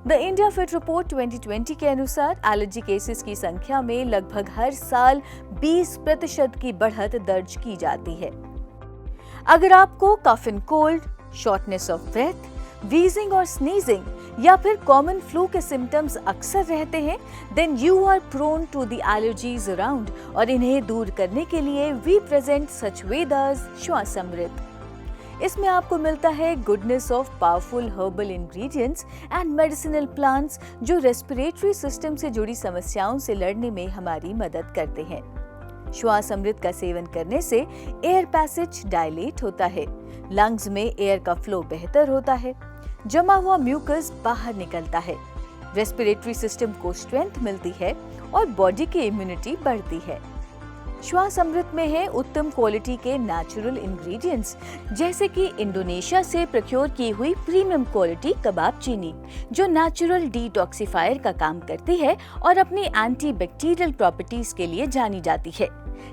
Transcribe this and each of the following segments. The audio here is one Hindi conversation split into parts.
द इंडिया फिट रिपोर्ट 2020 के अनुसार एलर्जी केसेस की संख्या में लगभग हर साल 20% की बढ़त दर्ज की जाती है। अगर आपको cough and cold, shortness of breath, wheezing और स्नीजिंग या फिर कॉमन फ्लू के सिम्टम्स अक्सर रहते हैं, then you are prone to the allergies around और इन्हें दूर करने के लिए we present such Vedas Shwasamrit. इसमें आपको मिलता है goodness of powerful herbal ingredients and medicinal plants जो रेस्पिरेटरी सिस्टम से जुड़ी समस्याओं से लड़ने में हमारी मदद करते हैं। श्वासमृत का सेवन करने से एयर पैसेज डायलेट होता है, लंग्स में एयर का फ्लो बेहतर होता है, जमा हुआ म्यूकस बाहर निकलता है, रेस्पिरेटरी सिस्टम को स्ट्रेंथ मिलती है और बॉडी की इम्यूनिटी बढ़ती है। श्वासमृत में है उत्तम क्वालिटी के नेचुरल इंग्रेडिएंट्स जैसे कि इंडोनेशिया से प्रोक्योर की हुई प्रीमियम क्वालिटी कबाब चीनी जो नेचुरल डिटॉक्सिफायर का काम करती है और अपनी एंटीबैक्टीरियल प्रॉपर्टीज के लिए जानी जाती है।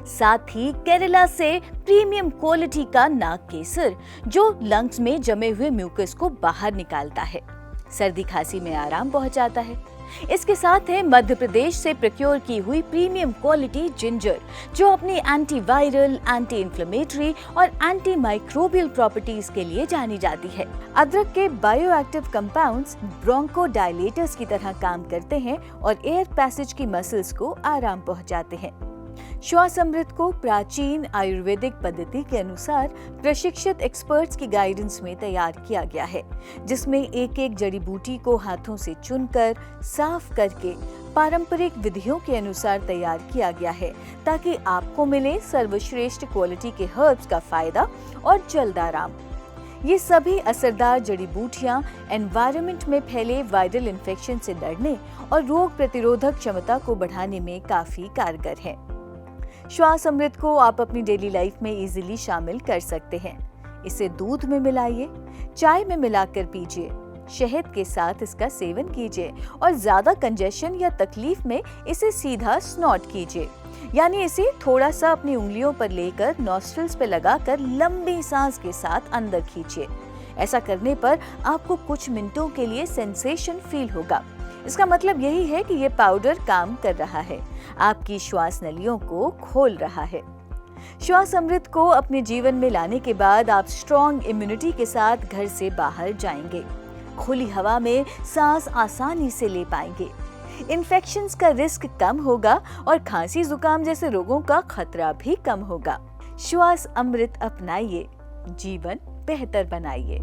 साथ ही केरला से प्रीमियम क्वालिटी का नाग केसर जो लंग्स में जमे हुए म्यूकस को बाहर निकालता है, सर्दी खांसी में आराम पहुंचाता है। इसके साथ है मध्य प्रदेश से प्रोक्योर की हुई प्रीमियम क्वालिटी जिंजर जो अपनी एंटीवायरल, एंटी इन्फ्लेमेटरी और एंटी माइक्रोबियल प्रॉपर्टीज के लिए जानी जाती है। अदरक के बायोएक्टिव कंपाउंड्स ब्रोंकोडायलेटर्स की तरह काम करते हैं और एयर पैसेज की मसल्स को आराम पहुंचाते हैं। श्वासमृत को प्राचीन आयुर्वेदिक पद्धति के अनुसार प्रशिक्षित एक्सपर्ट्स की गाइडेंस में तैयार किया गया है, जिसमें एक एक जड़ी बूटी को हाथों से चुनकर साफ करके पारंपरिक विधियों के अनुसार तैयार किया गया है ताकि आपको मिले सर्वश्रेष्ठ क्वालिटी के हर्ब्स का फायदा और जल्द आराम। ये सभी असरदार जड़ी बूटियां एनवायरनमेंट में फैले वायरल इन्फेक्शन से लड़ने और रोग प्रतिरोधक क्षमता को बढ़ाने में काफी कारगर है। श्वासमृत को आप अपनी डेली लाइफ में इजीली शामिल कर सकते हैं। इसे दूध में मिलाइए, चाय में मिलाकर पीजिए, शहद के साथ इसका सेवन कीजिए और ज्यादा कंजेशन या तकलीफ में इसे सीधा स्नॉट कीजिए, यानी इसे थोड़ा सा अपनी उंगलियों पर लेकर नॉस्ट्रिल्स पे लगाकर लंबी सांस के साथ अंदर खींचिए। ऐसा करने पर आपको कुछ मिनटों के लिए सेंसेशन फील होगा। इसका मतलब यही है कि ये पाउडर काम कर रहा है, आपकी श्वास नलियों को खोल रहा है। श्वासमृत को अपने जीवन में लाने के बाद आप स्ट्रॉन्ग इम्यूनिटी के साथ घर से बाहर जाएंगे, खुली हवा में सांस आसानी से ले पाएंगे, इन्फेक्शंस का रिस्क कम होगा और खांसी जुकाम जैसे रोगों का खतरा भी कम होगा। श्वासमृत अपनाइए, जीवन बेहतर बनाइए।